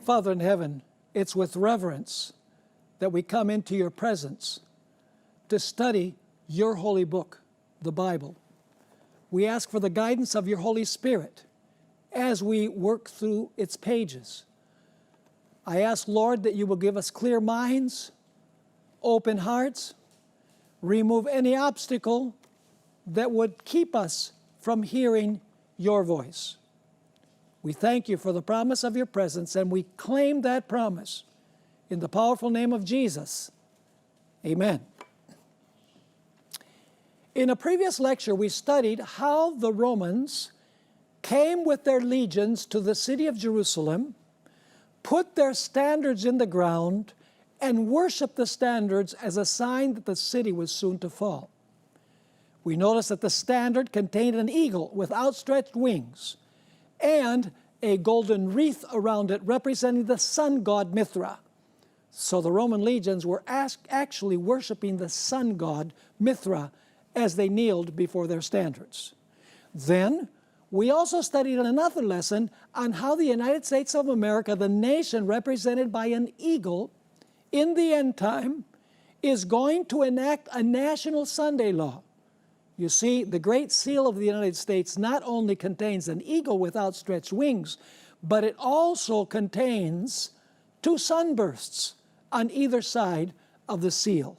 Father in heaven, it's with reverence that we come into your presence to study your holy book, the Bible. We ask for the guidance of your Holy Spirit as we work through its pages. I ask, Lord, that you will give us clear minds, open hearts, remove any obstacle that would keep us from hearing your voice. We thank you for the promise of your presence, and we claim that promise in the powerful name of Jesus. Amen. In a previous lecture, we studied how the Romans came with their legions to the city of Jerusalem, put their standards in the ground, and worshiped the standards as a sign that the city was soon to fall. We noticed that the standard contained an eagle with outstretched wings and a golden wreath around it representing the sun god Mithra. So the Roman legions were actually worshiping the sun god Mithra as they kneeled before their standards. Then we also studied another lesson on how the United States of America, the nation represented by an eagle in the end time, is going to enact a national Sunday law. You see, the Great Seal of the United States not only contains an eagle with outstretched wings, but it also contains two sunbursts on either side of the seal.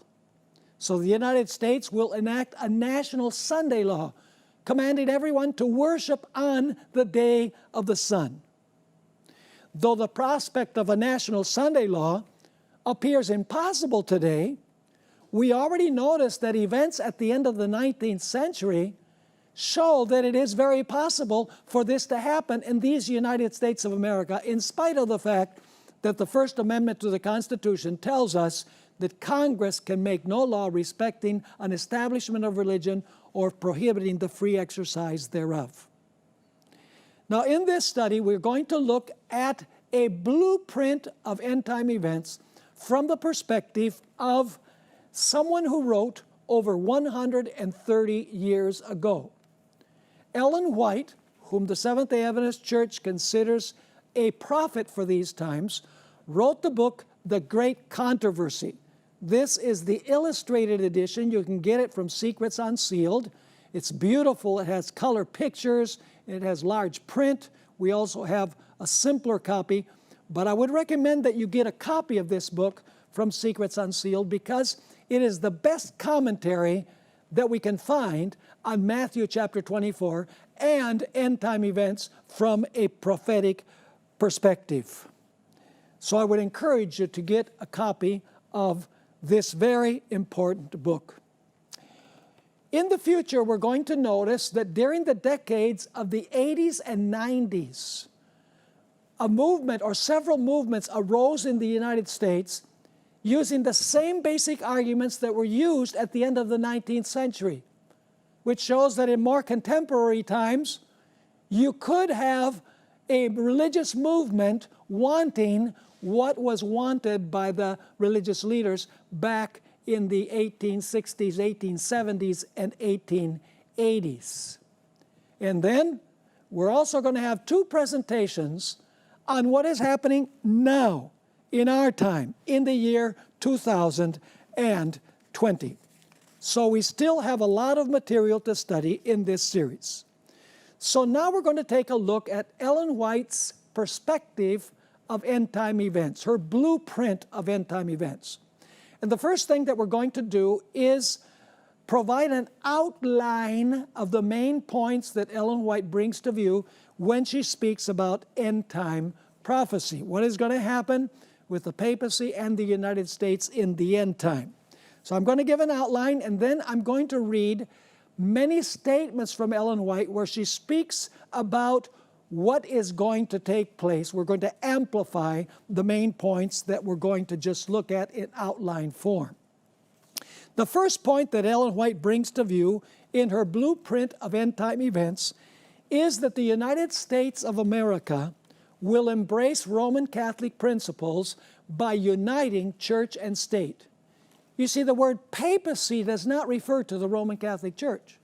So the United States will enact a national Sunday law, commanding everyone to worship on the day of the sun. Though the prospect of a national Sunday law appears impossible today, we already noticed that events at the end of the 19th century show that it is very possible for this to happen in these United States of America, in spite of the fact that the First Amendment to the Constitution tells us that Congress can make no law respecting an establishment of religion or prohibiting the free exercise thereof. Now, in this study, we're going to look at a blueprint of end-time events from the perspective of someone who wrote over 130 years ago. Ellen White, whom the Seventh-day Adventist Church considers a prophet for these times, wrote the book, The Great Controversy. This is the illustrated edition. You can get it from Secrets Unsealed. It's beautiful. It has color pictures. It has large print. We also have a simpler copy. But I would recommend that you get a copy of this book from Secrets Unsealed because it is the best commentary that we can find on Matthew chapter 24 and end-time events from a prophetic perspective. So I would encourage you to get a copy of this very important book. In the future, we're going to notice that during the decades of the 80s and 90s, a movement or several movements arose in the United States using the same basic arguments that were used at the end of the 19th century, which shows that in more contemporary times, you could have a religious movement wanting what was wanted by the religious leaders back in the 1860s, 1870s, and 1880s. And then we're also going to have two presentations on what is happening now in our time, in the year 2020. So we still have a lot of material to study in this series. So now we're going to take a look at Ellen White's perspective of end-time events, her blueprint of end-time events. And the first thing that we're going to do is provide an outline of the main points that Ellen White brings to view when she speaks about end-time prophecy. What is going to happen with the papacy and the United States in the end time. So I'm going to give an outline, and then I'm going to read many statements from Ellen White where she speaks about what is going to take place. We're going to amplify the main points that we're going to just look at in outline form. The first point that Ellen White brings to view in her blueprint of end-time events is that the United States of America will embrace Roman Catholic principles by uniting church and state. You see, the word papacy does not refer to the Roman Catholic Church.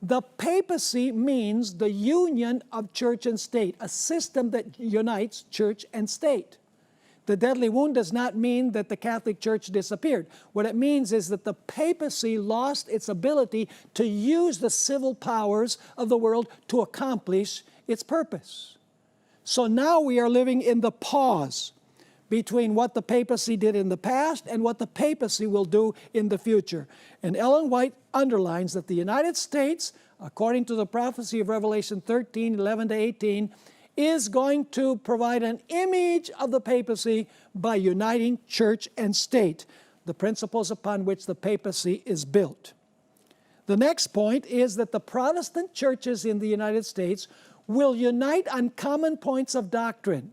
The papacy means the union of church and state, a system that unites church and state. The deadly wound does not mean that the Catholic Church disappeared. What it means is that the papacy lost its ability to use the civil powers of the world to accomplish its purpose. So now we are living in the pause between what the papacy did in the past and what the papacy will do in the future. And Ellen White underlines that the United States, according to the prophecy of Revelation 13, 11 to 18, is going to provide an image of the papacy by uniting church and state, the principles upon which the papacy is built. The next point is that the Protestant churches in the United States will unite on common points of doctrine.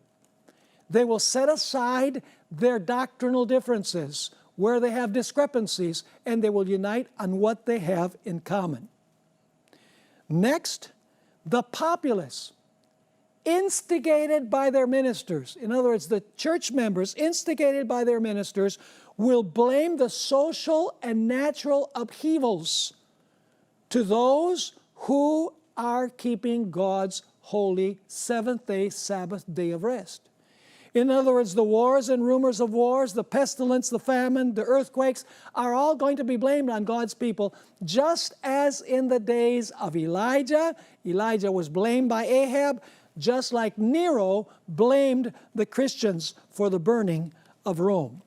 They will set aside their doctrinal differences where they have discrepancies, and they will unite on what they have in common. Next, the populace, instigated by their ministers, in other words, the church members, instigated by their ministers, will blame the social and natural upheavals to those who are keeping God's holy seventh-day Sabbath day of rest. In other words, the wars and rumors of wars, the pestilence, the famine, the earthquakes are all going to be blamed on God's people, just as in the days of Elijah. Elijah was blamed by Ahab, just like Nero blamed the Christians for the burning of Rome.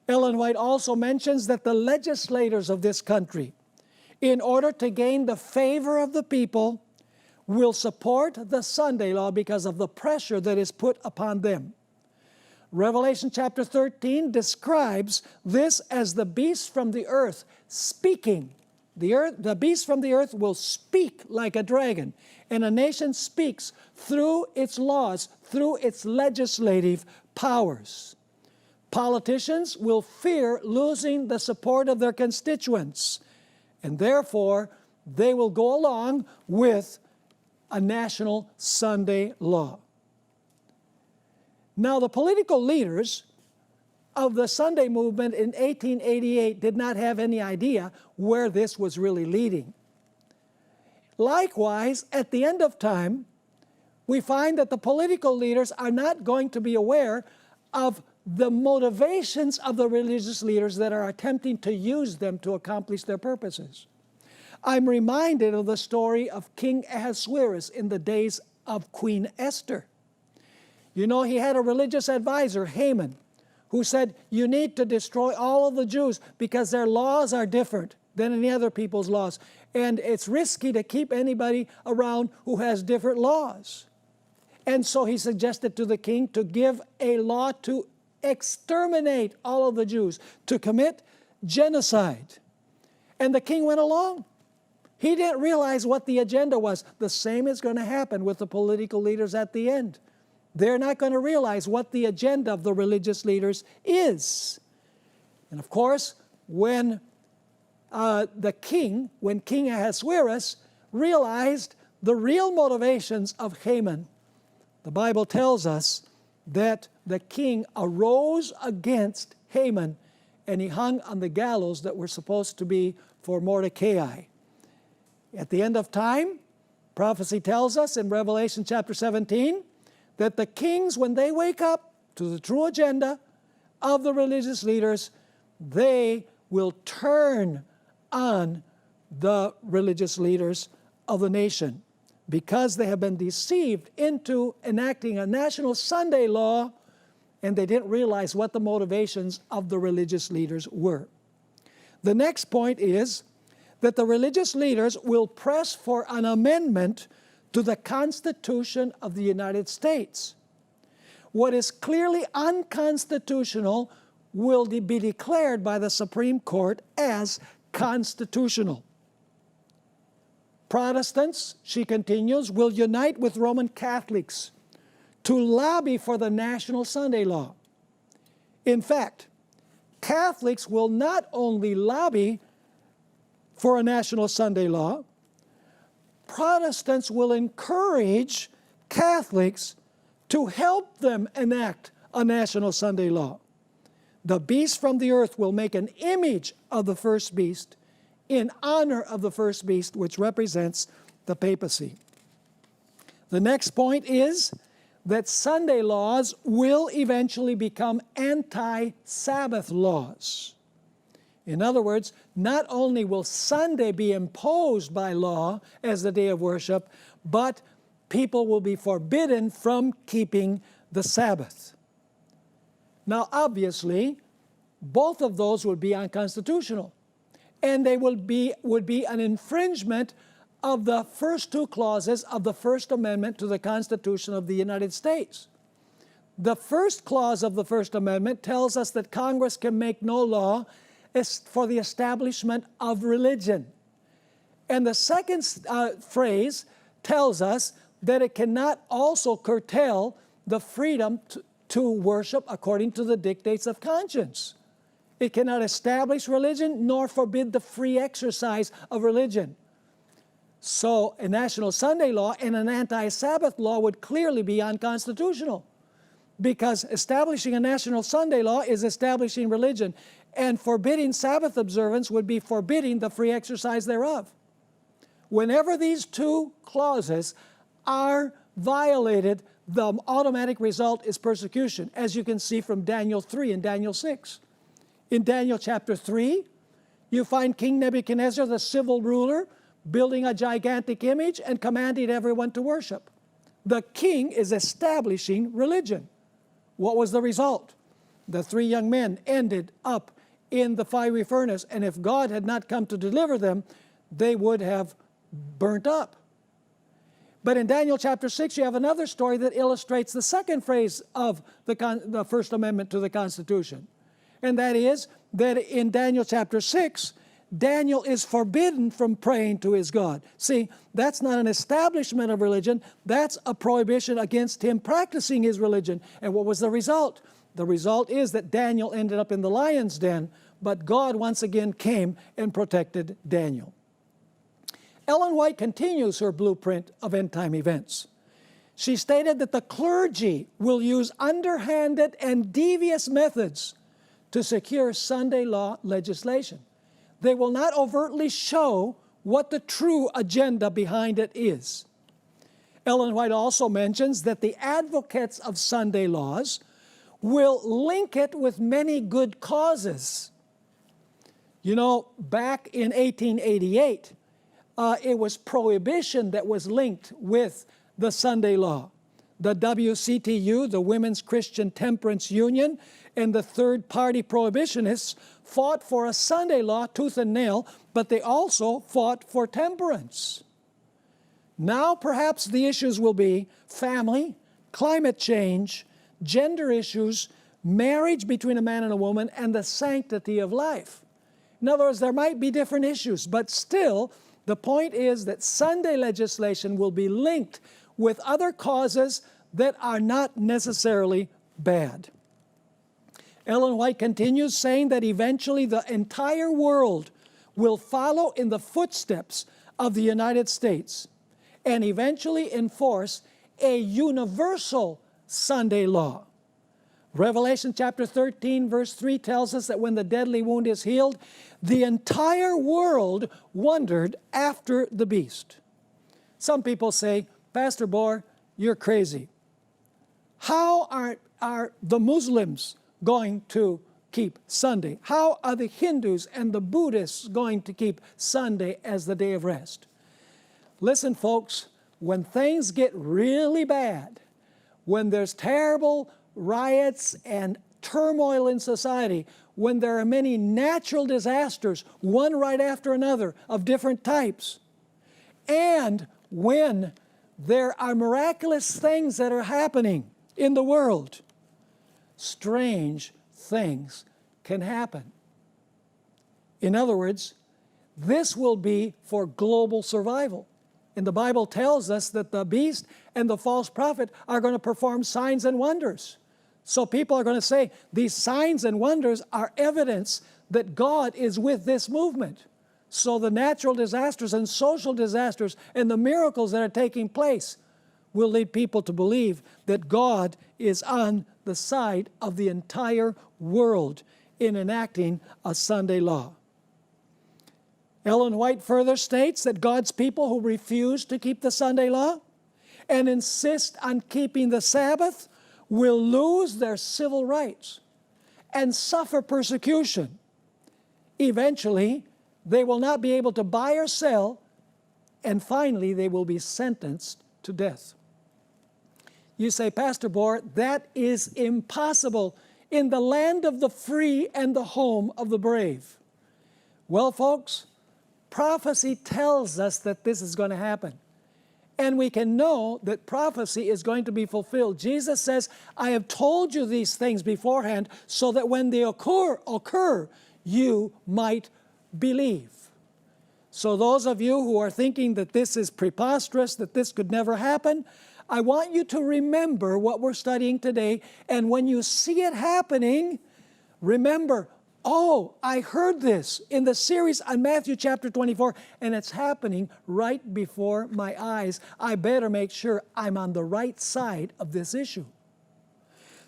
Ellen White also mentions that the legislators of this country, in order to gain the favor of the people, will support the Sunday law because of the pressure that is put upon them. Revelation chapter 13 describes this as the beast from the earth speaking. The beast from the earth will speak like a dragon, and a nation speaks through its laws, through its legislative powers. Politicians will fear losing the support of their constituents, and therefore they will go along with a national Sunday law. Now, the political leaders of the Sunday movement in 1888 did not have any idea where this was really leading. Likewise, at the end of time, we find that the political leaders are not going to be aware of the motivations of the religious leaders that are attempting to use them to accomplish their purposes. I'm reminded of the story of King Ahasuerus in the days of Queen Esther. You know, he had a religious advisor, Haman, who said, you need to destroy all of the Jews because their laws are different than any other people's laws. And it's risky to keep anybody around who has different laws. And so he suggested to the king to give a law to exterminate all of the Jews, to commit genocide. And the king went along. He didn't realize what the agenda was. The same is going to happen with the political leaders at the end. They're not going to realize what the agenda of the religious leaders is. And of course, when King Ahasuerus realized the real motivations of Haman, the Bible tells us that the king arose against Haman and he hung on the gallows that were supposed to be for Mordecai. At the end of time, prophecy tells us in Revelation chapter 17 that the kings, when they wake up to the true agenda of the religious leaders, they will turn on the religious leaders of the nation because they have been deceived into enacting a national Sunday law, and they didn't realize what the motivations of the religious leaders were. The next point is that the religious leaders will press for an amendment to the Constitution of the United States. What is clearly unconstitutional will be declared by the Supreme Court as constitutional. Protestants, she continues, will unite with Roman Catholics to lobby for the national Sunday law. In fact, Catholics will not only lobby for a national Sunday law, Protestants will encourage Catholics to help them enact a national Sunday law. The beast from the earth will make an image of the first beast in honor of the first beast, which represents the papacy. The next point is that Sunday laws will eventually become anti-Sabbath laws. In other words, not only will Sunday be imposed by law as the day of worship, but people will be forbidden from keeping the Sabbath. Now, obviously, both of those would be unconstitutional, and they would be an infringement of the first two clauses of the First Amendment to the Constitution of the United States. The first clause of the First Amendment tells us that Congress can make no law for the establishment of religion. And the second phrase tells us that it cannot also curtail the freedom to worship according to the dictates of conscience. It cannot establish religion nor forbid the free exercise of religion. So a national Sunday law and an anti-Sabbath law would clearly be unconstitutional, because establishing a national Sunday law is establishing religion, and forbidding Sabbath observance would be forbidding the free exercise thereof. Whenever these two clauses are violated, the automatic result is persecution, as you can see from Daniel 3 and Daniel 6. In Daniel chapter 3, you find King Nebuchadnezzar, the civil ruler, building a gigantic image and commanding everyone to worship. The king is establishing religion. What was the result? The three young men ended up in the fiery furnace, and if God had not come to deliver them, they would have burnt up. But in Daniel chapter 6, you have another story that illustrates the second phrase of the First Amendment to the Constitution. And that is that in Daniel chapter 6, Daniel is forbidden from praying to his God. See, that's not an establishment of religion. That's a prohibition against him practicing his religion. And what was the result? The result is that Daniel ended up in the lion's den, but God once again came and protected Daniel. Ellen White continues her blueprint of end-time events. She stated that the clergy will use underhanded and devious methods to secure Sunday law legislation. They will not overtly show what the true agenda behind it is. Ellen White also mentions that the advocates of Sunday laws will link it with many good causes. You know, back in 1888, it was prohibition that was linked with the Sunday law. The WCTU, the Women's Christian Temperance Union, and the third-party prohibitionists fought for a Sunday law tooth and nail, but they also fought for temperance. Now perhaps the issues will be family, climate change, gender issues, marriage between a man and a woman, and the sanctity of life. In other words, there might be different issues, but still, the point is that Sunday legislation will be linked with other causes that are not necessarily bad. Ellen White continues, saying that eventually the entire world will follow in the footsteps of the United States and eventually enforce a universal Sunday law. Revelation chapter 13, verse 3 tells us that when the deadly wound is healed, the entire world wondered after the beast. Some people say, Pastor Bohr, you're crazy. How are the Muslims going to keep Sunday? How are the Hindus and the Buddhists going to keep Sunday as the day of rest? Listen, folks, when things get really bad, when there's terrible riots and turmoil in society, when there are many natural disasters, one right after another of different types, and when there are miraculous things that are happening in the world, strange things can happen. In other words, this will be for global survival. And the Bible tells us that the beast and the false prophet are going to perform signs and wonders. So people are going to say, these signs and wonders are evidence that God is with this movement. So the natural disasters and social disasters and the miracles that are taking place will lead people to believe that God is on the side of the entire world in enacting a Sunday law. Ellen White further states that God's people who refuse to keep the Sunday law and insist on keeping the Sabbath will lose their civil rights and suffer persecution. Eventually, they will not be able to buy or sell, and finally, they will be sentenced to death. You say, Pastor Bohr, that is impossible in the land of the free and the home of the brave. Well, folks, prophecy tells us that this is going to happen. And we can know that prophecy is going to be fulfilled. Jesus says, I have told you these things beforehand so that when they occur, you might believe. So those of you who are thinking that this is preposterous, that this could never happen, I want you to remember what we're studying today. And when you see it happening, remember, oh, I heard this in the series on Matthew chapter 24, and it's happening right before my eyes. I better make sure I'm on the right side of this issue.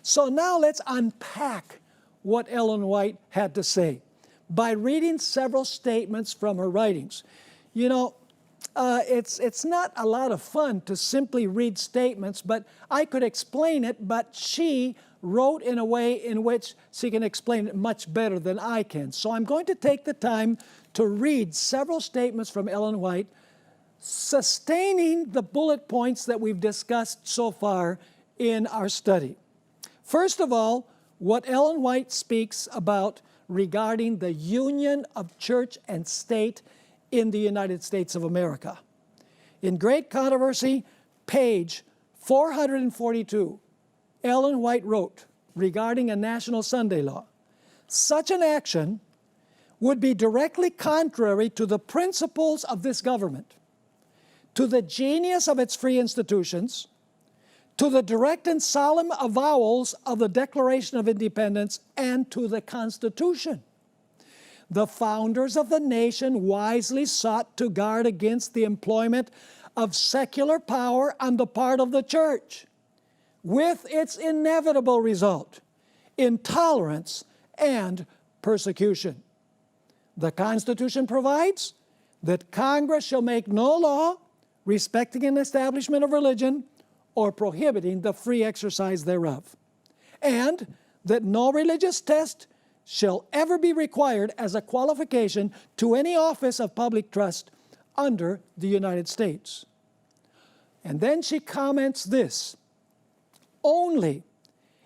So now let's unpack what Ellen White had to say by reading several statements from her writings. You know, it's not a lot of fun to simply read statements, but I could explain it, but she wrote in a way in which she can explain it much better than I can. So I'm going to take the time to read several statements from Ellen White, sustaining the bullet points that we've discussed so far in our study. First of all, what Ellen White speaks about regarding the union of church and state in the United States of America. In Great Controversy, page 442, Ellen White wrote regarding a national Sunday law, such an action would be directly contrary to the principles of this government, to the genius of its free institutions, to the direct and solemn avowals of the Declaration of Independence, and to the Constitution. The founders of the nation wisely sought to guard against the employment of secular power on the part of the church, with its inevitable result, intolerance and persecution. The Constitution provides that Congress shall make no law respecting an establishment of religion or prohibiting the free exercise thereof, and that no religious test shall ever be required as a qualification to any office of public trust under the United States. And then she comments this: only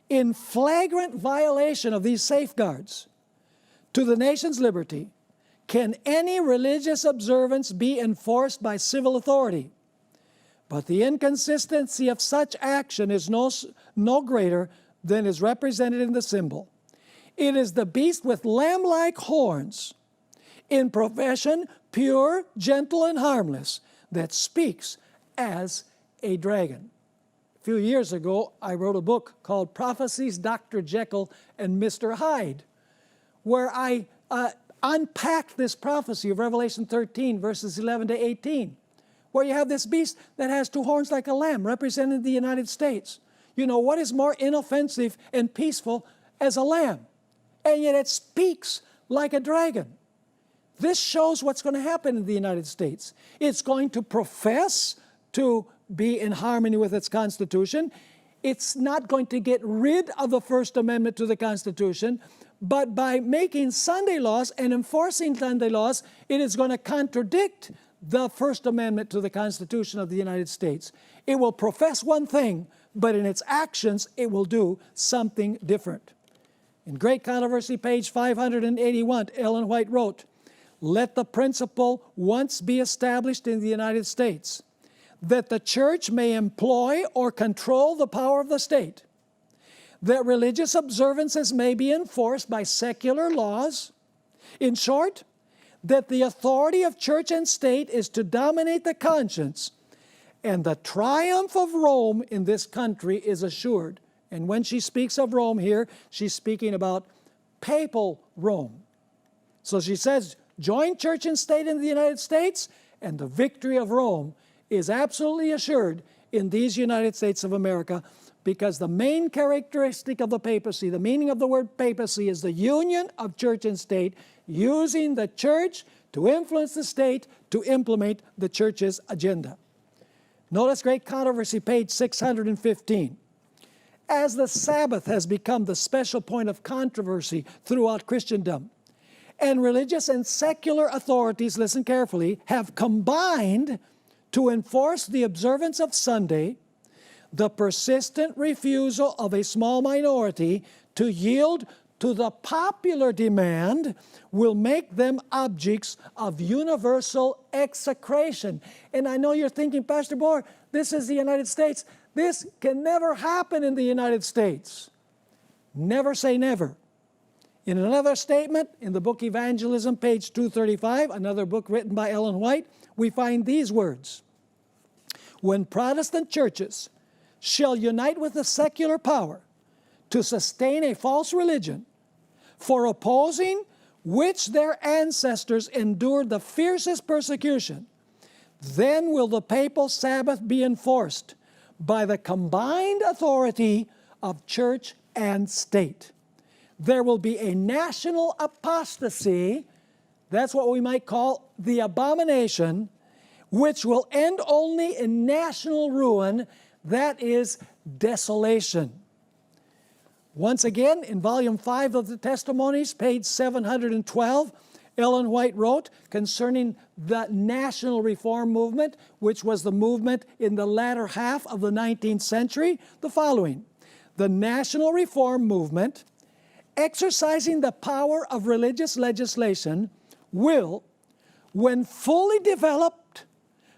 in flagrant violation of these safeguards to the nation's liberty can any religious observance be enforced by civil authority. But the inconsistency of such action is no greater than is represented in the symbol. It is the beast with lamb-like horns, in profession pure, gentle, and harmless, that speaks as a dragon. A few years ago, I wrote a book called Prophecies, Dr. Jekyll and Mr. Hyde, where I unpacked this prophecy of Revelation 13, verses 11 to 18, where you have this beast that has two horns like a lamb, representing the United States. You know, what is more inoffensive and peaceful as a lamb? And yet it speaks like a dragon. This shows what's going to happen in the United States. It's going to profess to be in harmony with its Constitution. It's not going to get rid of the First Amendment to the Constitution, but by making Sunday laws and enforcing Sunday laws, it is going to contradict the First Amendment to the Constitution of the United States. It will profess one thing, but in its actions, it will do something different. In Great Controversy, page 581, Ellen White wrote, let the principle once be established in the United States that the church may employ or control the power of the state, that religious observances may be enforced by secular laws. In short, that the authority of church and state is to dominate the conscience, and the triumph of Rome in this country is assured. And when she speaks of Rome here, she's speaking about papal Rome. So she says, join church and state in the United States, and the victory of Rome is absolutely assured in these United States of America, because the main characteristic of the papacy, the meaning of the word papacy, is the union of church and state, using the church to influence the state to implement the church's agenda. Notice Great Controversy, page 615. As the Sabbath has become the special point of controversy throughout Christendom, and religious and secular authorities, listen carefully, have combined to enforce the observance of Sunday, the persistent refusal of a small minority to yield to the popular demand will make them objects of universal execration. And I know you're thinking, Pastor Bohr, this is the United States. This can never happen in the United States. Never say never. In another statement, in the book Evangelism, page 235, another book written by Ellen White, we find these words. When Protestant churches shall unite with the secular power to sustain a false religion, for opposing which their ancestors endured the fiercest persecution, then will the papal Sabbath be enforced by the combined authority of church and state. There will be a national apostasy, that's what we might call the abomination, which will end only in national ruin, that is desolation. Once again, in volume 5 of the Testimonies, page 712, Ellen White wrote concerning the national reform movement, which was the movement in the latter half of the 19th century, the following. The national reform movement, exercising the power of religious legislation, will, when fully developed,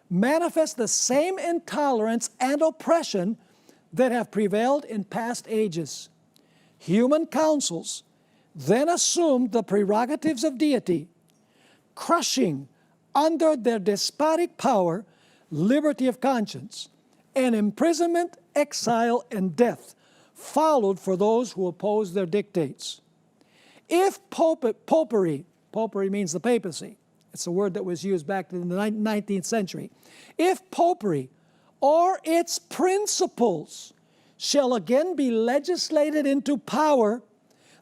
manifest the same intolerance and oppression that have prevailed in past ages. Human councils then assumed the prerogatives of deity, crushing under their despotic power liberty of conscience, and imprisonment, exile, and death followed for those who opposed their dictates. If popery means the papacy, it's a word that was used back in the 19th century. If popery or its principles shall again be legislated into power,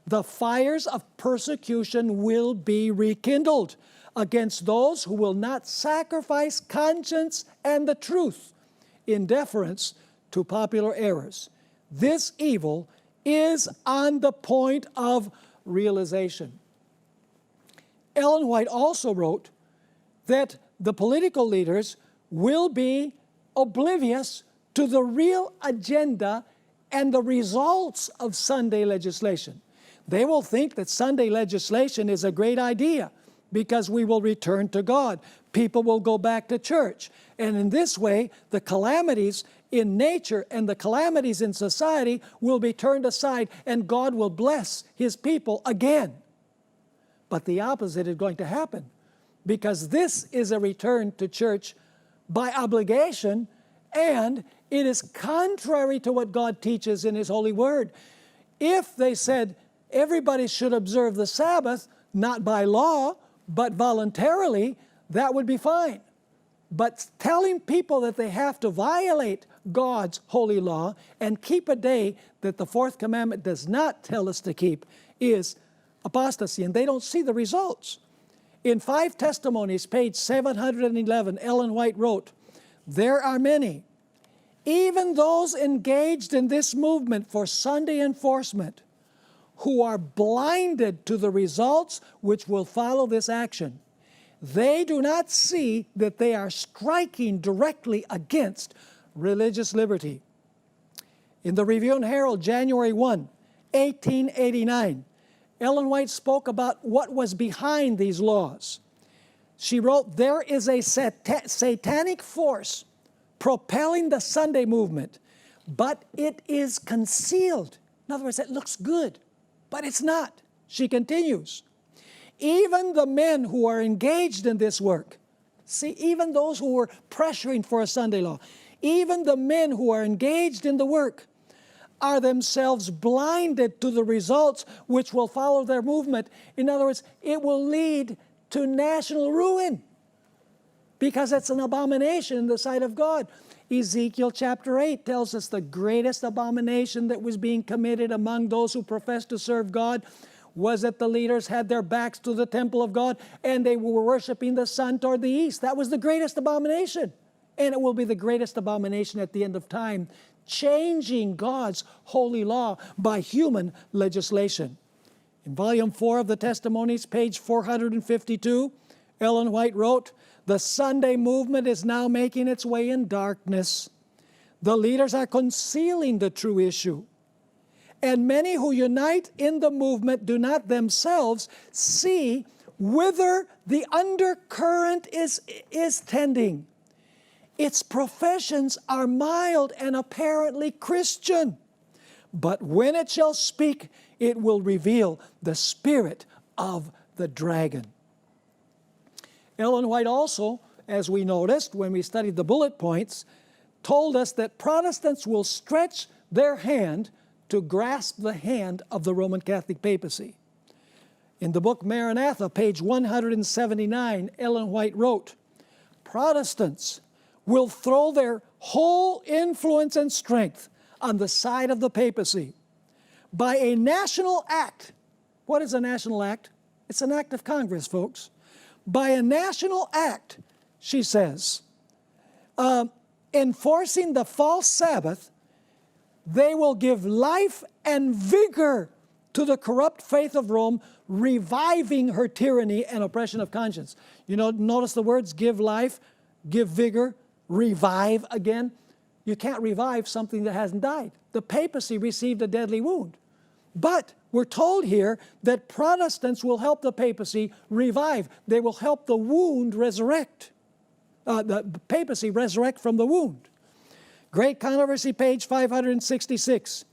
the fires of persecution will be rekindled against those who will not sacrifice conscience and the truth in deference to popular errors. This evil is on the point of realization. Ellen White also wrote that the political leaders will be oblivious to the real agenda and the results of Sunday legislation. They will think that Sunday legislation is a great idea because we will return to God. People will go back to church. And in this way, the calamities in nature and the calamities in society will be turned aside and God will bless His people again. But the opposite is going to happen because this is a return to church by obligation, and it is contrary to what God teaches in His holy word. If they said everybody should observe the Sabbath, not by law, but voluntarily, that would be fine. But telling people that they have to violate God's holy law and keep a day that the fourth commandment does not tell us to keep is apostasy, and they don't see the results. In 5 Testimonies, page 711, Ellen White wrote, "There are many, even those engaged in this movement for Sunday enforcement, who are blinded to the results which will follow this action. They do not see that they are striking directly against religious liberty." In the Review and Herald, January 1, 1889, Ellen White spoke about what was behind these laws. She wrote, "There is a satanic force propelling the Sunday movement, but it is concealed." In other words, it looks good, but it's not. She continues, "Even the men who are engaged in this work," see, even those who were pressuring for a Sunday law, even the men who are engaged in the work are themselves blinded to the results which will follow their movement. In other words, it will lead to national ruin because it's an abomination in the sight of God. Ezekiel chapter 8 tells us the greatest abomination that was being committed among those who professed to serve God was that the leaders had their backs to the temple of God and they were worshiping the sun toward the east. That was the greatest abomination and it will be the greatest abomination at the end of time, changing God's holy law by human legislation. In volume 4 of the Testimonies, page 452, Ellen White wrote, "The Sunday movement is now making its way in darkness. The leaders are concealing the true issue. And many who unite in the movement do not themselves see whither the undercurrent is tending. Its professions are mild and apparently Christian. But when it shall speak, it will reveal the spirit of the dragon." Ellen White also, as we noticed when we studied the bullet points, told us that Protestants will stretch their hand to grasp the hand of the Roman Catholic papacy. In the book Maranatha, page 179, Ellen White wrote, "Protestants will throw their whole influence and strength on the side of the papacy by a national act." What is a national act? It's an act of Congress, folks. By a national act, she says, enforcing the false Sabbath, they will give life and vigor to the corrupt faith of Rome, reviving her tyranny and oppression of conscience. You know, notice the words give life, give vigor, revive again. You can't revive something that hasn't died. The papacy received a deadly wound. But we're told here that Protestants will help the papacy revive. They will help the wound resurrect. The papacy resurrect from the wound. Great Controversy, page 566.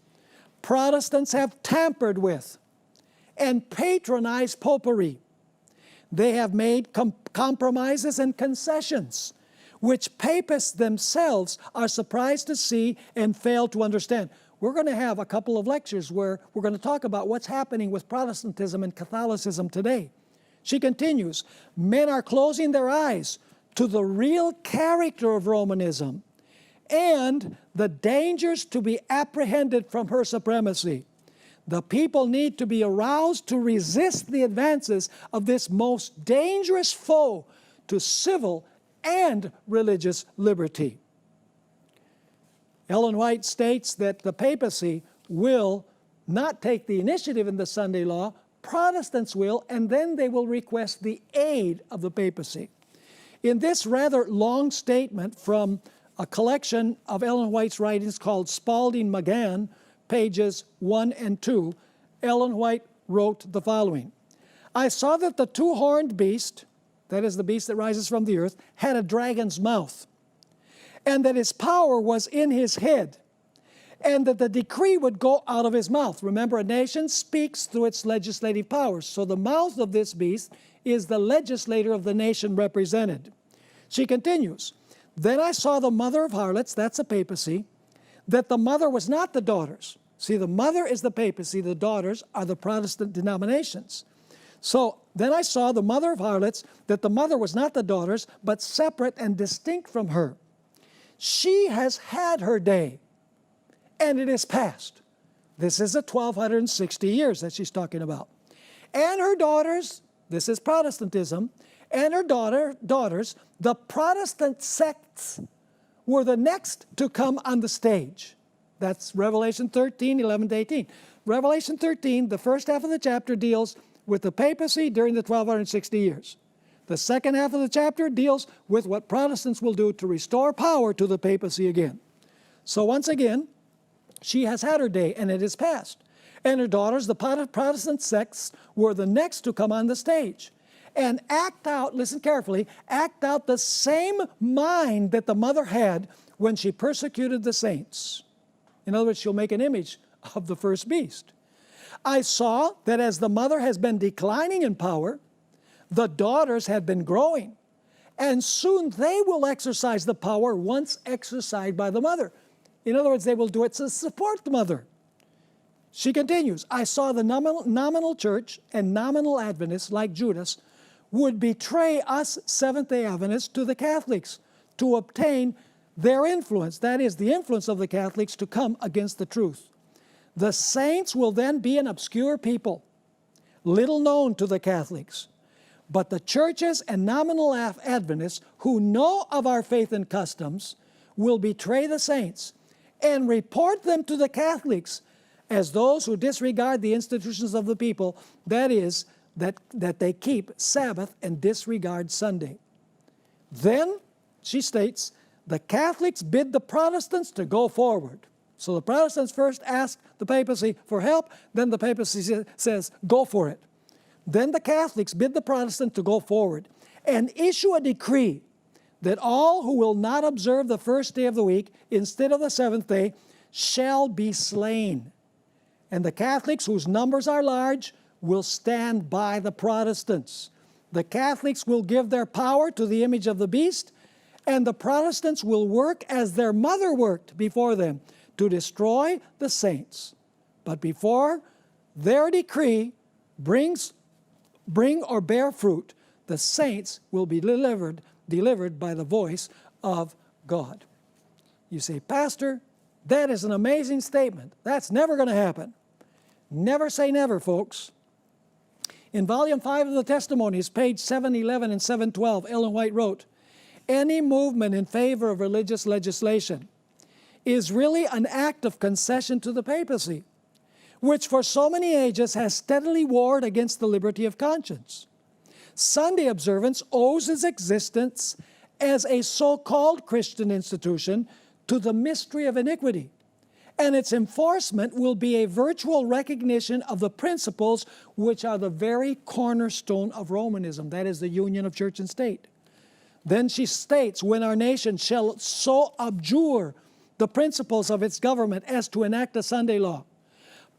Protestants have tampered with and patronized popery. They have made compromises and concessions, which papists themselves are surprised to see and fail to understand. We're going to have a couple of lectures where we're going to talk about what's happening with Protestantism and Catholicism today. She continues, men are closing their eyes to the real character of Romanism and the dangers to be apprehended from her supremacy. The people need to be aroused to resist the advances of this most dangerous foe to civil and religious liberty. Ellen White states that the papacy will not take the initiative in the Sunday law, Protestants will, and then they will request the aid of the papacy. In this rather long statement from a collection of Ellen White's writings called Spalding Magan, pages 1 and 2, Ellen White wrote the following. "I saw that the two-horned beast," that is the beast that rises from the earth, "had a dragon's mouth, and that his power was in his head, and that the decree would go out of his mouth." Remember, a nation speaks through its legislative powers, so the mouth of this beast is the legislator of the nation represented. She continues, "Then I saw the mother of harlots," that's the papacy, "that the mother was not the daughters." See, the mother is the papacy, the daughters are the Protestant denominations. So, "Then I saw the mother of harlots, that the mother was not the daughters, but separate and distinct from her. She has had her day, and it is past." This is the 1260 years that she's talking about. "And her daughters," this is Protestantism, "and her daughters, the Protestant sects, were the next to come on the stage." That's Revelation 13, 11 to 18. Revelation 13, the first half of the chapter deals with the papacy during the 1260 years. The second half of the chapter deals with what Protestants will do to restore power to the papacy again. So once again, she has had her day, and it is past. "And her daughters, the Protestant sects, were the next to come on the stage and act out," listen carefully, "act out the same mind that the mother had when she persecuted the saints." In other words, she'll make an image of the first beast. "I saw that as the mother has been declining in power, the daughters had been growing, and soon they will exercise the power once exercised by the mother." In other words, they will do it to support the mother. She continues, "I saw the nominal church and nominal Adventists, like Judas, would betray us Seventh-day Adventists to the Catholics to obtain their influence, that is, the influence of the Catholics to come against the truth. The saints will then be an obscure people, little known to the Catholics. But the churches and nominal Adventists who know of our faith and customs will betray the saints and report them to the Catholics as those who disregard the institutions of the people, that is, that they keep Sabbath and disregard Sunday. Then, she states, the Catholics bid the Protestants to go forward. So the Protestants first ask the papacy for help, then the papacy says, go for it. Then the Catholics bid the Protestants to go forward and issue a decree that all who will not observe the first day of the week instead of the seventh day shall be slain. And the Catholics, whose numbers are large, will stand by the Protestants. The Catholics will give their power to the image of the beast, and the Protestants will work as their mother worked before them, to destroy the saints. But before their decree bring or bear fruit, the saints will be delivered by the voice of God. You say, Pastor, that is an amazing statement. That's never going to happen. Never say never, folks. In Volume 5 of the Testimonies, page 711 and 712, Ellen White wrote, any movement in favor of religious legislation is really an act of concession to the papacy, which for so many ages has steadily warred against the liberty of conscience. Sunday observance owes its existence as a so-called Christian institution to the mystery of iniquity, and its enforcement will be a virtual recognition of the principles which are the very cornerstone of Romanism, that is the union of church and state. Then she states, when our nation shall so abjure the principles of its government as to enact a Sunday law,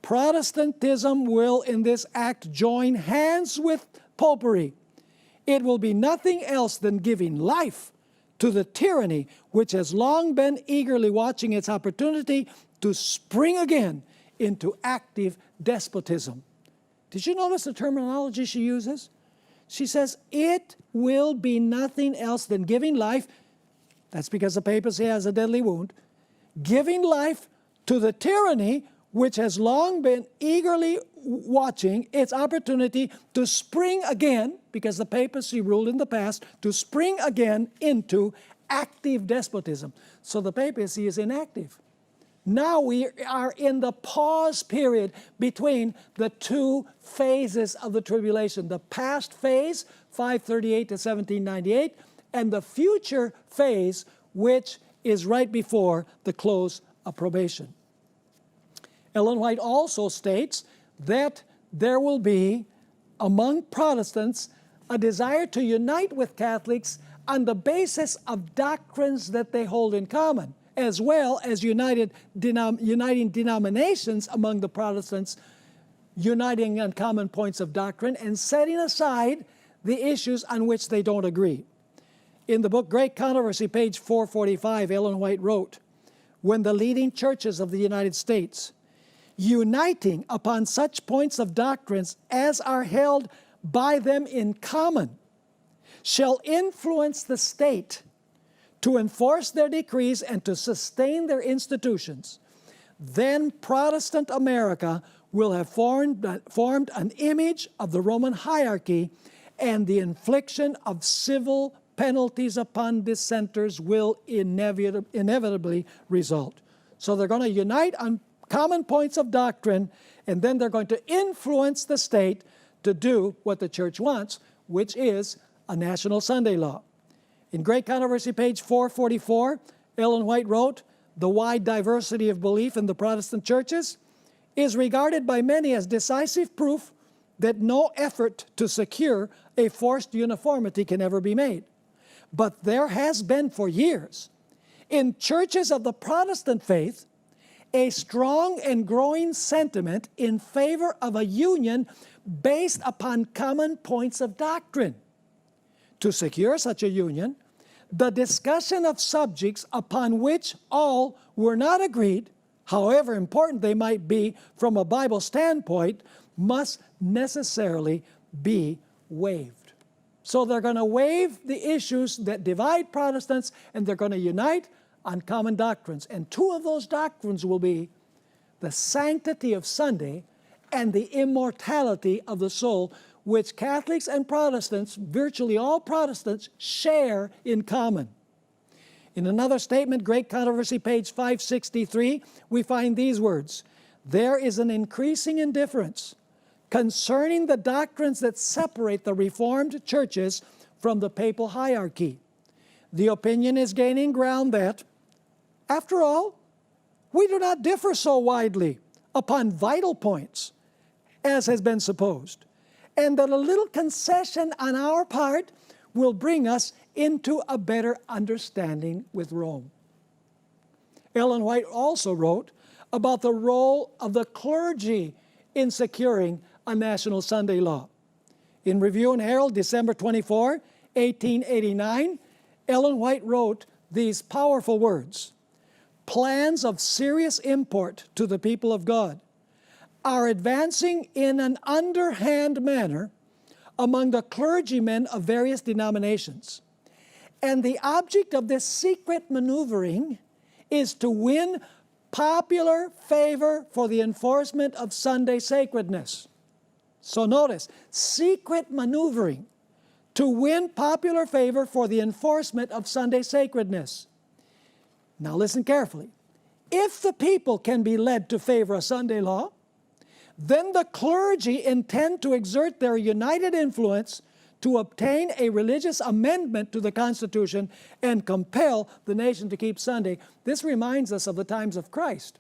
Protestantism will in this act join hands with popery. It will be nothing else than giving life to the tyranny which has long been eagerly watching its opportunity to spring again into active despotism. Did you notice the terminology she uses? She says, it will be nothing else than giving life, that's because the papacy has a deadly wound, giving life to the tyranny which has long been eagerly watching its opportunity to spring again, because the papacy ruled in the past, to spring again into active despotism. So the papacy is inactive. Now we are in the pause period between the two phases of the tribulation. The past phase, 538 to 1798, and the future phase, which is right before the close of probation. Ellen White also states that there will be, among Protestants, a desire to unite with Catholics on the basis of doctrines that they hold in common, as well as uniting denominations among the Protestants, uniting on common points of doctrine and setting aside the issues on which they don't agree. In the book Great Controversy, page 445, Ellen White wrote, when the leading churches of the United States, uniting upon such points of doctrines as are held by them in common, shall influence the state to enforce their decrees and to sustain their institutions, then Protestant America will have formed an image of the Roman hierarchy, and the infliction of civil penalties upon dissenters will inevitably result. So they're going to unite on common points of doctrine, and then they're going to influence the state to do what the church wants, which is a national Sunday law. In Great Controversy, page 444, Ellen White wrote, the wide diversity of belief in the Protestant churches is regarded by many as decisive proof that no effort to secure a forced uniformity can ever be made. But there has been for years, in churches of the Protestant faith, a strong and growing sentiment in favor of a union based upon common points of doctrine. To secure such a union, the discussion of subjects upon which all were not agreed, however important they might be from a Bible standpoint, must necessarily be waived. So they're going to waive the issues that divide Protestants, and they're going to unite on common doctrines. And two of those doctrines will be the sanctity of Sunday and the immortality of the soul, which Catholics and Protestants, virtually all Protestants, share in common. In another statement, Great Controversy, page 563, we find these words: "There is an increasing indifference concerning the doctrines that separate the Reformed churches from the papal hierarchy. The opinion is gaining ground that, after all, we do not differ so widely upon vital points as has been supposed, and that a little concession on our part will bring us into a better understanding with Rome." Ellen White also wrote about the role of the clergy in securing a national Sunday law. In Review and Herald, December 24, 1889, Ellen White wrote these powerful words: "Plans of serious import to the people of God are advancing in an underhand manner among the clergymen of various denominations. And the object of this secret maneuvering is to win popular favor for the enforcement of Sunday sacredness." So notice, secret maneuvering to win popular favor for the enforcement of Sunday sacredness. Now listen carefully. If the people can be led to favor a Sunday law, then the clergy intend to exert their united influence to obtain a religious amendment to the Constitution and compel the nation to keep Sunday. This reminds us of the times of Christ.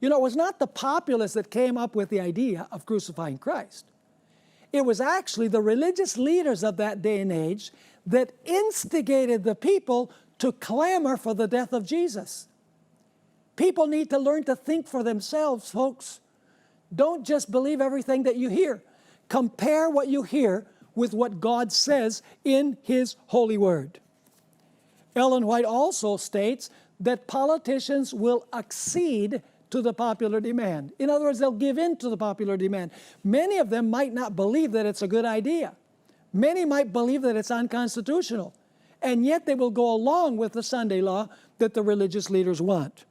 You know, it was not the populace that came up with the idea of crucifying Christ. It was actually the religious leaders of that day and age that instigated the people to clamor for the death of Jesus. People need to learn to think for themselves, folks. Don't just believe everything that you hear. Compare what you hear with what God says in His holy word. Ellen White also states that politicians will accede to the popular demand. In other words, they'll give in to the popular demand. Many of them might not believe that it's a good idea. Many might believe that it's unconstitutional. And yet they will go along with the Sunday law that the religious leaders want.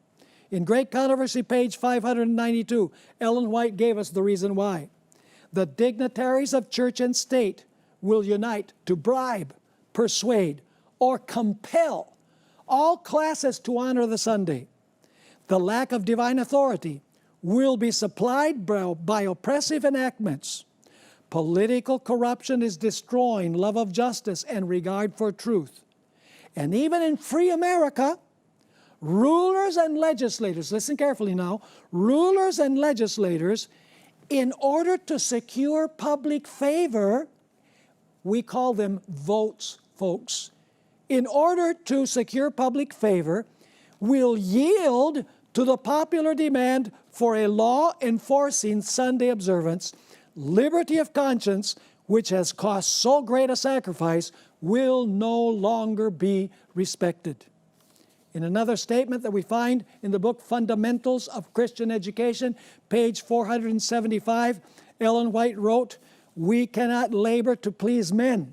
In Great Controversy, page 592, Ellen White gave us the reason why. "The dignitaries of church and state will unite to bribe, persuade, or compel all classes to honor the Sunday. The lack of divine authority will be supplied by oppressive enactments. Political corruption is destroying love of justice and regard for truth. And even in free America, rulers and legislators," listen carefully now, "rulers and legislators, in order to secure public favor," we call them votes, folks, "in order to secure public favor, will yield to the popular demand for a law enforcing Sunday observance. Liberty of conscience, which has cost so great a sacrifice, will no longer be respected." In another statement that we find in the book Fundamentals of Christian Education, page 475, Ellen White wrote, "We cannot labor to please men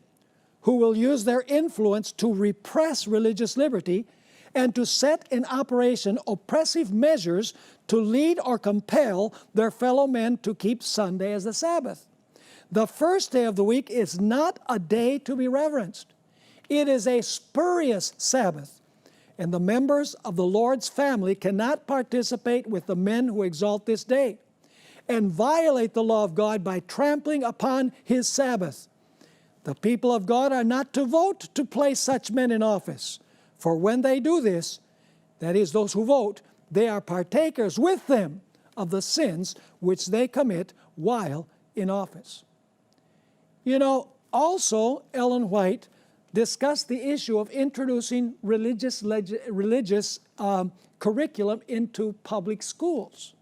who will use their influence to repress religious liberty and to set in operation oppressive measures to lead or compel their fellow men to keep Sunday as the Sabbath. The first day of the week is not a day to be reverenced. It is a spurious Sabbath, and the members of the Lord's family cannot participate with the men who exalt this day and violate the law of God by trampling upon His Sabbath. The people of God are not to vote to place such men in office, for when they do this, that is, those who vote, they are partakers with them of the sins which they commit while in office." You know, also Ellen White discussed the issue of introducing religious curriculum into public schools.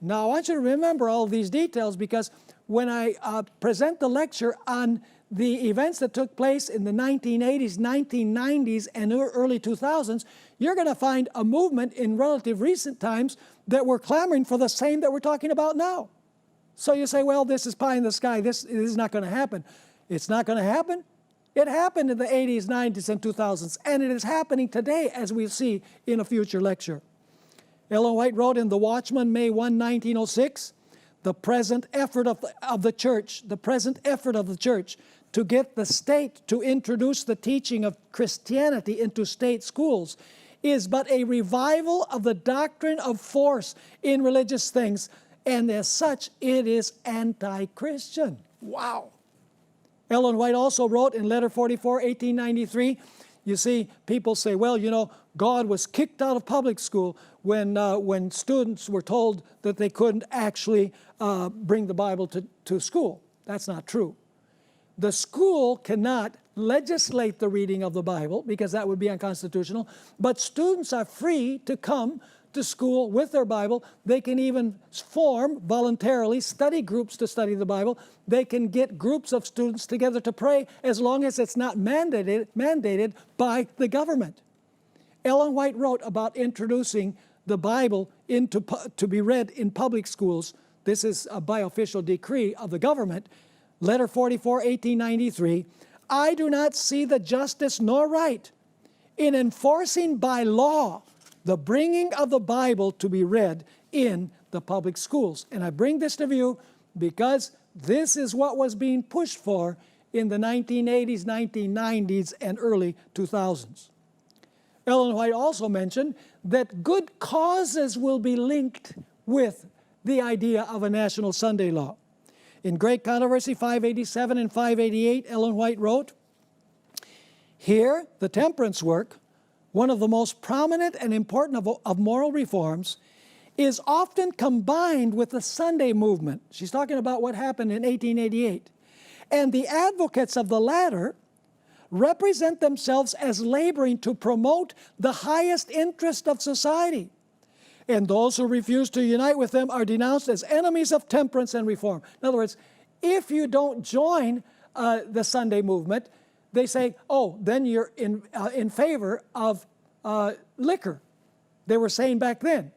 Now, I want you to remember all these details, because when I present the lecture on the events that took place in the 1980s, 1990s, and early 2000s, you're going to find a movement in relative recent times that were clamoring for the same that we're talking about now. So you say, well, this is pie in the sky. This is not going to happen. It's not going to happen. It happened in the 80s, 90s, and 2000s, and it is happening today, as we'll see in a future lecture. Ellen White wrote in The Watchman, May 1, 1906, the present effort of the church to get the state to introduce the teaching of Christianity into state schools is but a revival of the doctrine of force in religious things, and as such, it is anti-Christian. Wow. Ellen White also wrote in Letter 44, 1893, you see, people say, well, you know, God was kicked out of public school when students were told that they couldn't actually bring the Bible to school. That's not true. The school cannot legislate the reading of the Bible because that would be unconstitutional, but students are free to come to school with their Bible. They can even form voluntarily study groups to study the Bible. They can get groups of students together to pray as long as it's not mandated by the government. Ellen White wrote about introducing the Bible to be read in public schools. This is by official decree of the government. Letter 44, 1893, I do not see the justice nor right in enforcing by law the bringing of the Bible to be read in the public schools. And I bring this to view because this is what was being pushed for in the 1980s, 1990s, and early 2000s. Ellen White also mentioned that good causes will be linked with the idea of a national Sunday law. In Great Controversy 587 and 588, Ellen White wrote, here, the temperance work, one of the most prominent and important of moral reforms, is often combined with the Sunday movement. She's talking about what happened in 1888. And the advocates of the latter represent themselves as laboring to promote the highest interest of society. And those who refuse to unite with them are denounced as enemies of temperance and reform. In other words, if you don't join the Sunday movement, they say, oh, then you're in favor of liquor. They were saying back then.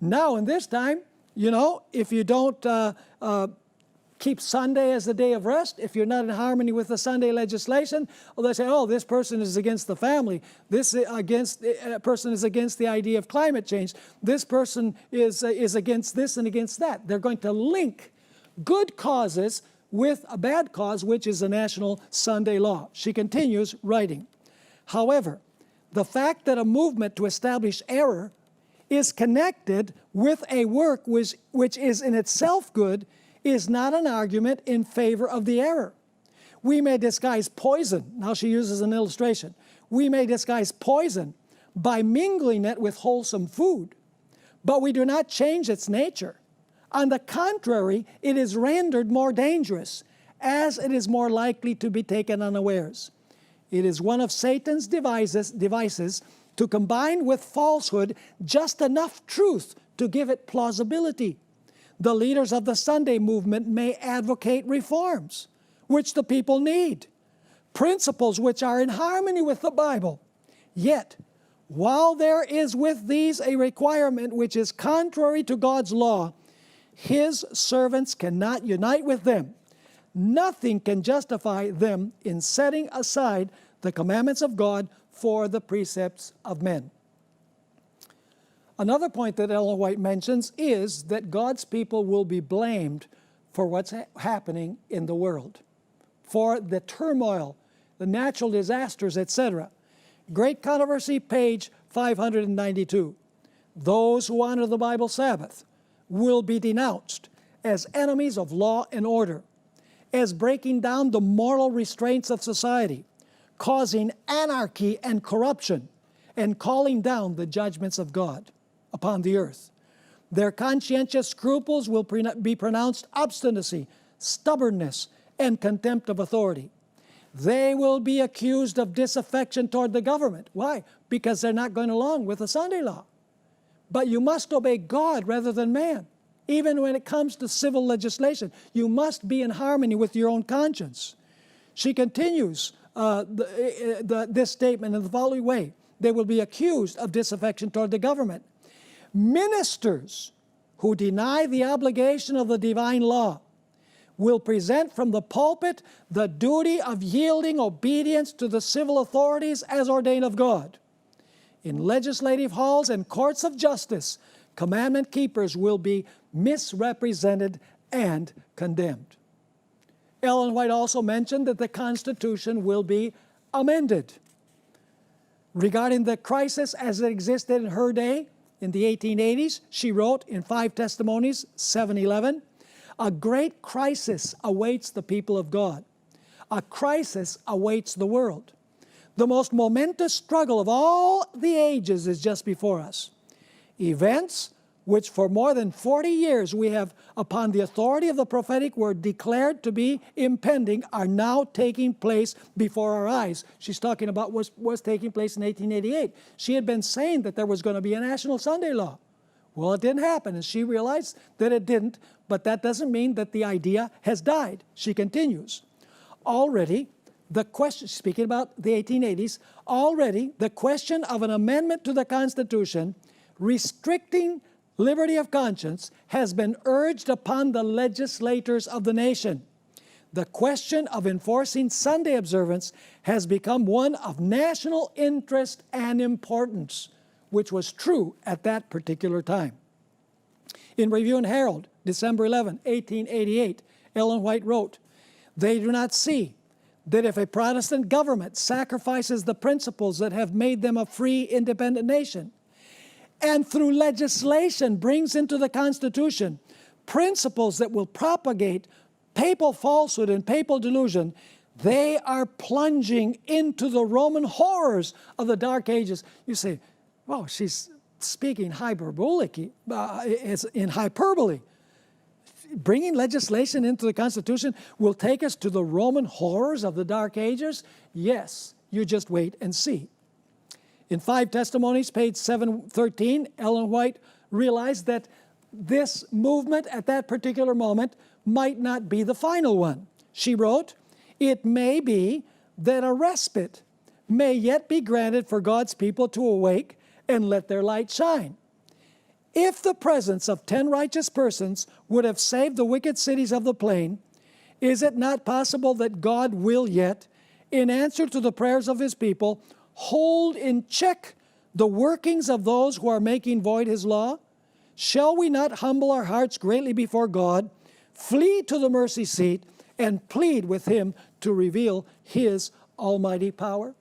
Now, in this time, you know, if you don't keep Sunday as the day of rest, if you're not in harmony with the Sunday legislation, well, they say, oh, this person is against the family. This person is against the idea of climate change. This person is against this and against that. They're going to link good causes with a bad cause, which is a national Sunday law. She continues writing, however, the fact that a movement to establish error is connected with a work which is in itself good is not an argument in favor of the error. We may disguise poison, now she uses an illustration, we may disguise poison by mingling it with wholesome food, but we do not change its nature. On the contrary, it is rendered more dangerous, as it is more likely to be taken unawares. It is one of Satan's devices to combine with falsehood just enough truth to give it plausibility. The leaders of the Sunday movement may advocate reforms, which the people need, principles which are in harmony with the Bible. Yet, while there is with these a requirement which is contrary to God's law, His servants cannot unite with them. Nothing can justify them in setting aside the commandments of God for the precepts of men. Another point that Ellen White mentions is that God's people will be blamed for what's happening in the world, for the turmoil, the natural disasters, etc. Great Controversy, page 592. Those who honor the Bible Sabbath will be denounced as enemies of law and order, as breaking down the moral restraints of society, causing anarchy and corruption, and calling down the judgments of God upon the earth. Their conscientious scruples will be pronounced obstinacy, stubbornness, and contempt of authority. They will be accused of disaffection toward the government. Why? Because they're not going along with the Sunday law. But you must obey God rather than man. Even when it comes to civil legislation, you must be in harmony with your own conscience. She continues this statement in the following way. They will be accused of disaffection toward the government. Ministers who deny the obligation of the divine law will present from the pulpit the duty of yielding obedience to the civil authorities as ordained of God. In legislative halls and courts of justice, commandment keepers will be misrepresented and condemned. Ellen White also mentioned that the Constitution will be amended. Regarding the crisis as it existed in her day in the 1880s, she wrote in 5 Testimonies 7:11, "A great crisis awaits the people of God. A crisis awaits the world. The most momentous struggle of all the ages is just before us. Events which for more than 40 years we have, upon the authority of the prophetic word, declared to be impending, are now taking place before our eyes." She's talking about what was taking place in 1888. She had been saying that there was going to be a national Sunday law. Well, it didn't happen, and she realized that it didn't, but that doesn't mean that the idea has died. She continues, "Already, the question," speaking about the 1880s, "already the question of an amendment to the Constitution restricting liberty of conscience has been urged upon the legislators of the nation. The question of enforcing Sunday observance has become one of national interest and importance," which was true at that particular time. In Review and Herald, December 11, 1888, Ellen White wrote, "They do not see that if a Protestant government sacrifices the principles that have made them a free, independent nation, and through legislation brings into the Constitution principles that will propagate papal falsehood and papal delusion, they are plunging into the Roman horrors of the Dark Ages." You say, well, she's speaking hyperbolic, in hyperbole. Bringing legislation into the Constitution will take us to the Roman horrors of the Dark Ages? Yes, you just wait and see. In 5 Testimonies, page 713, Ellen White realized that this movement at that particular moment might not be the final one. She wrote, "It may be that a respite may yet be granted for God's people to awake and let their light shine. If the presence of 10 righteous persons would have saved the wicked cities of the plain, is it not possible that God will yet, in answer to the prayers of His people, hold in check the workings of those who are making void His law? Shall we not humble our hearts greatly before God, flee to the mercy seat, and plead with Him to reveal His almighty power?"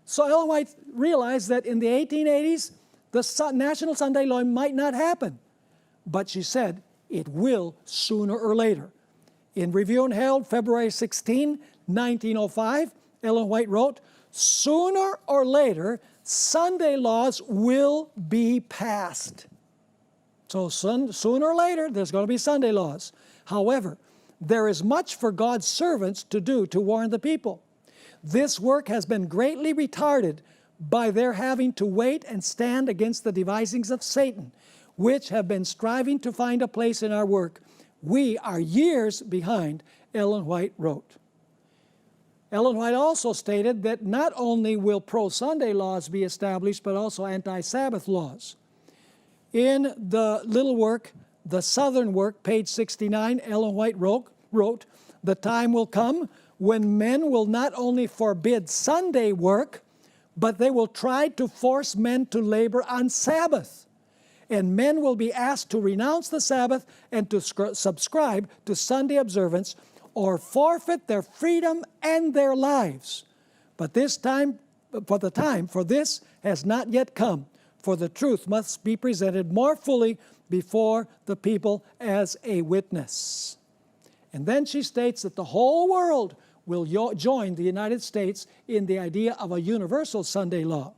So Ellen White realized that in the 1880s, the National Sunday Law might not happen. But she said it will sooner or later. In Review and Herald, February 16, 1905, Ellen White wrote, "Sooner or later, Sunday laws will be passed." So sooner or later, there's going to be Sunday laws. However, there is much for God's servants to do to warn the people. This work has been greatly retarded by their having to wait and stand against the devisings of Satan, which have been striving to find a place in our work. We are years behind, Ellen White wrote. Ellen White also stated that not only will pro-Sunday laws be established, but also anti-Sabbath laws. In the little work, The Southern Work, page 69, Ellen White wrote, "The time will come when men will not only forbid Sunday work, but they will try to force men to labor on Sabbath. And men will be asked to renounce the Sabbath and to subscribe to Sunday observance or forfeit their freedom and their lives. But the time for this has not yet come, for the truth must be presented more fully before the people as a witness." And then she states that the whole world will join the United States in the idea of a universal Sunday law.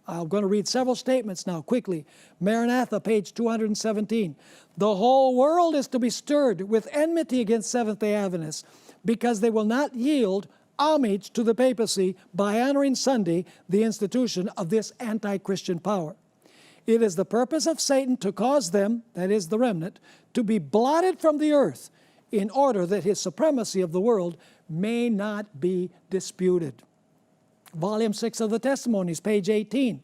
I'm going to read several statements now quickly. Maranatha, page 217. "The whole world is to be stirred with enmity against Seventh-day Adventists because they will not yield homage to the papacy by honoring Sunday, the institution of this anti-Christian power. It is the purpose of Satan to cause them," that is the remnant, "to be blotted from the earth in order that his supremacy of the world may not be disputed." Volume 6 of the Testimonies, page 18.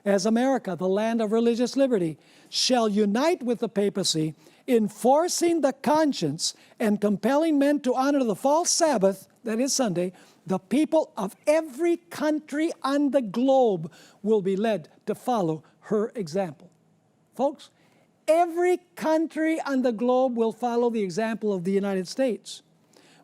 "As America, the land of religious liberty, shall unite with the papacy in forcing the conscience and compelling men to honor the false Sabbath," that is Sunday, "the people of every country on the globe will be led to follow her example." Folks, every country on the globe will follow the example of the United States.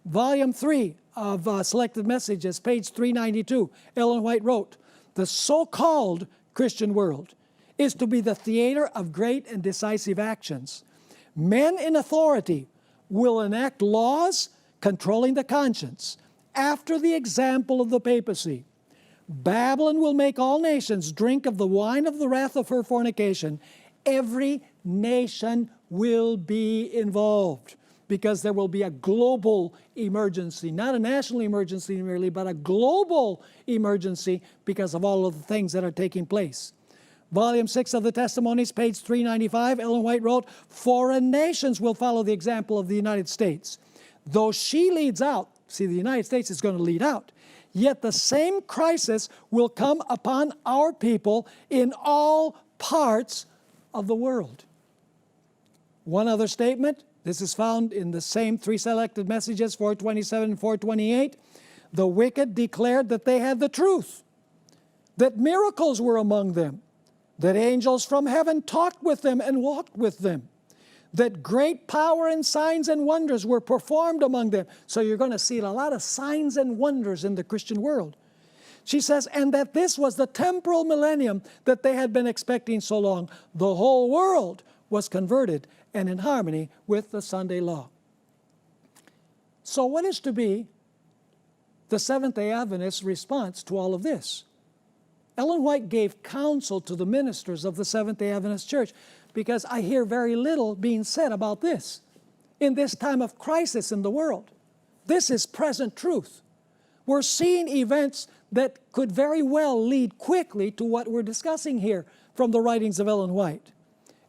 Volume 3 of Selected Messages, page 392, Ellen White wrote, "The so-called Christian world is to be the theater of great and decisive actions. Men in authority will enact laws controlling the conscience after the example of the papacy. Babylon will make all nations drink of the wine of the wrath of her fornication. Every nation will be involved because there will be a global emergency, not a national emergency merely, but a global emergency because of all of the things that are taking place." Volume 6 of the Testimonies, page 395, Ellen White wrote, "Foreign nations will follow the example of the United States. Though she leads out," see, the United States is going to lead out, "yet the same crisis will come upon our people in all parts of the world." One other statement, this is found in the same three selected messages, 427 and 428. "The wicked declared that they had the truth, that miracles were among them, that angels from heaven talked with them and walked with them, that great power and signs and wonders were performed among them." So you're going to see a lot of signs and wonders in the Christian world. She says, "and that this was the temporal millennium that they had been expecting so long. The whole world was converted and in harmony with the Sunday law." So what is to be the Seventh-day Adventist response to all of this? Ellen White gave counsel to the ministers of the Seventh-day Adventist Church because I hear very little being said about this in this time of crisis in the world. This is present truth. We're seeing events that could very well lead quickly to what we're discussing here from the writings of Ellen White.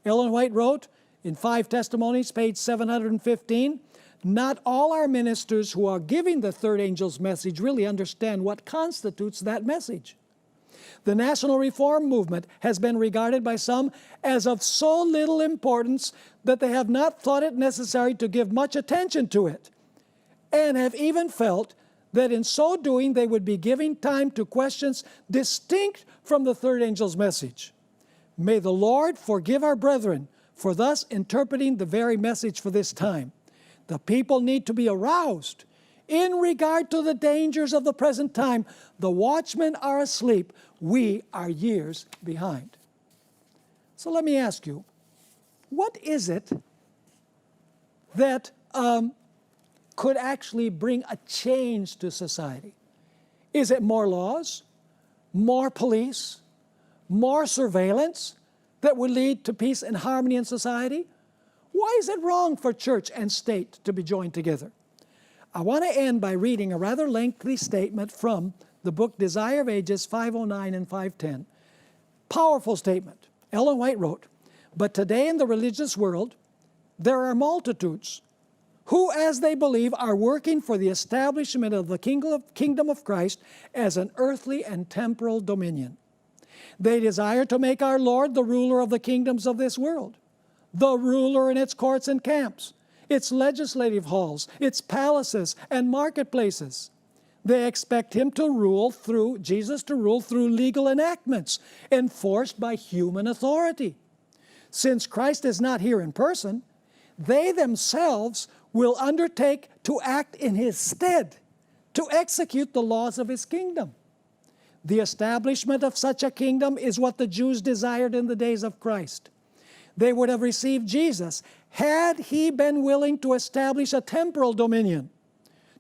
Ellen White wrote in 5 Testimonies, page 715, "Not all our ministers who are giving the third angel's message really understand what constitutes that message. The national reform movement has been regarded by some as of so little importance that they have not thought it necessary to give much attention to it, and have even felt that in so doing they would be giving time to questions distinct from the third angel's message. May the Lord forgive our brethren for thus interpreting the very message for this time. The people need to be aroused in regard to the dangers of the present time. The watchmen are asleep. We are years behind." So let me ask you, what is it that could actually bring a change to society? Is it more laws, more police, more surveillance that would lead to peace and harmony in society? Why is it wrong for church and state to be joined together? I want to end by reading a rather lengthy statement from the book Desire of Ages 509 and 510. Powerful statement. Ellen White wrote, "But today in the religious world, there are multitudes who, as they believe, are working for the establishment of the kingdom of Christ as an earthly and temporal dominion. They desire to make our Lord the ruler of the kingdoms of this world, the ruler in its courts and camps, its legislative halls, its palaces and marketplaces. They expect him to rule through, Jesus to rule through legal enactments enforced by human authority. Since Christ is not here in person, they themselves will undertake to act in his stead, to execute the laws of his kingdom. The establishment of such a kingdom is what the Jews desired in the days of Christ. They would have received Jesus had he been willing to establish a temporal dominion,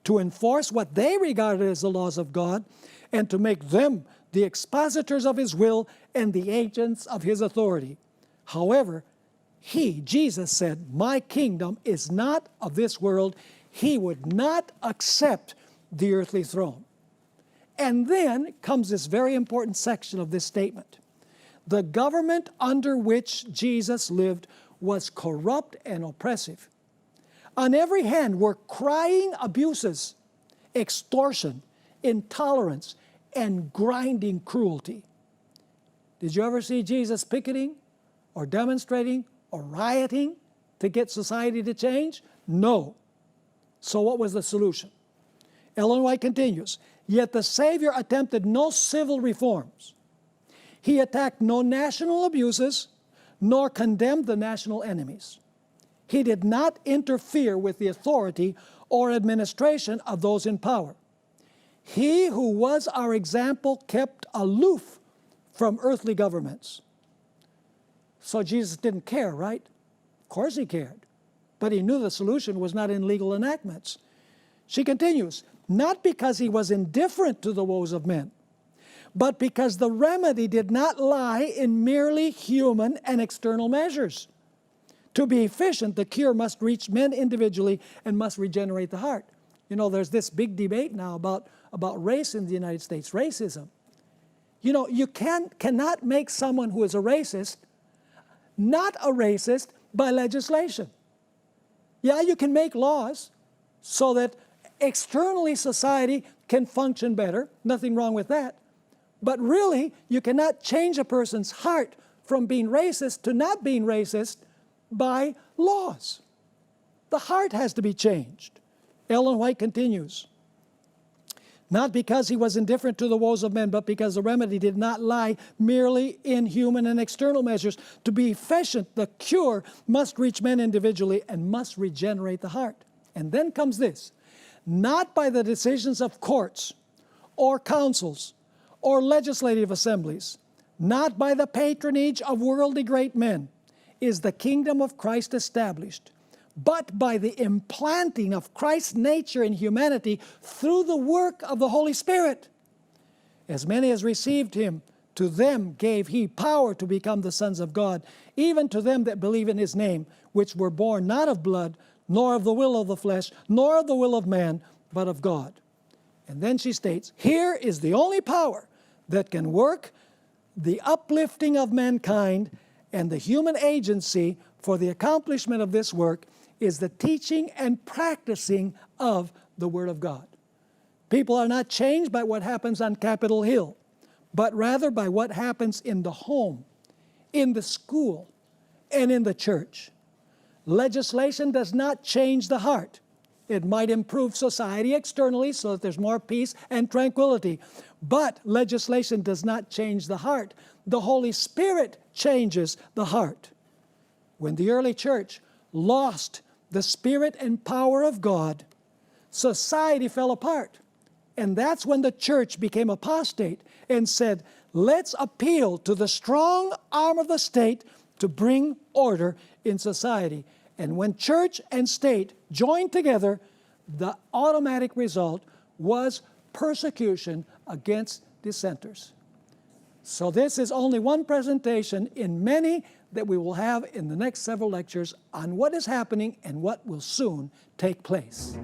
to enforce what they regarded as the laws of God, and to make them the expositors of his will and the agents of his authority. However, he, Jesus, said, 'My kingdom is not of this world.' He would not accept the earthly throne." And then comes this very important section of this statement. The government under which Jesus lived was corrupt and oppressive. On every hand were crying abuses, extortion, intolerance, and grinding cruelty. Did you ever see Jesus picketing or demonstrating or rioting to get society to change? No. So what was the solution? Ellen White continues, "Yet the Savior attempted no civil reforms. He attacked no national abuses, nor condemned the national enemies. He did not interfere with the authority or administration of those in power. He who was our example kept aloof from earthly governments. So Jesus didn't care, right? Of course he cared. But he knew the solution was not in legal enactments. She continues, not because he was indifferent to the woes of men, but because the remedy did not lie in merely human and external measures. To be efficient, the cure must reach men individually and must regenerate the heart. You know, there's this big debate now about race in the United States, racism. You know, you cannot make someone who is a racist not a racist by legislation. Yeah, you can make laws so that externally society can function better. Nothing wrong with that. But really, you cannot change a person's heart from being racist to not being racist by laws. The heart has to be changed. Ellen White continues, not because he was indifferent to the woes of men, but because the remedy did not lie merely in human and external measures. To be efficient, the cure must reach men individually and must regenerate the heart. And then comes this, not by the decisions of courts or councils or legislative assemblies, not by the patronage of worldly great men, is the kingdom of Christ established, but by the implanting of Christ's nature in humanity through the work of the Holy Spirit. As many as received him, to them gave he power to become the sons of God, even to them that believe in his name, which were born not of blood, nor of the will of the flesh, nor of the will of man, but of God. And then she states, here is the only power that can work the uplifting of mankind, and the human agency for the accomplishment of this work is the teaching and practicing of the Word of God. People are not changed by what happens on Capitol Hill, but rather by what happens in the home, in the school, and in the church. Legislation does not change the heart. It might improve society externally so that there's more peace and tranquility, but legislation does not change the heart. The Holy Spirit changes the heart. When the early church lost the Spirit and power of God, society fell apart. And that's when the church became apostate and said, let's appeal to the strong arm of the state to bring order in society. And when church and state joined together, the automatic result was persecution against dissenters. So this is only one presentation in many that we will have in the next several lectures on what is happening and what will soon take place.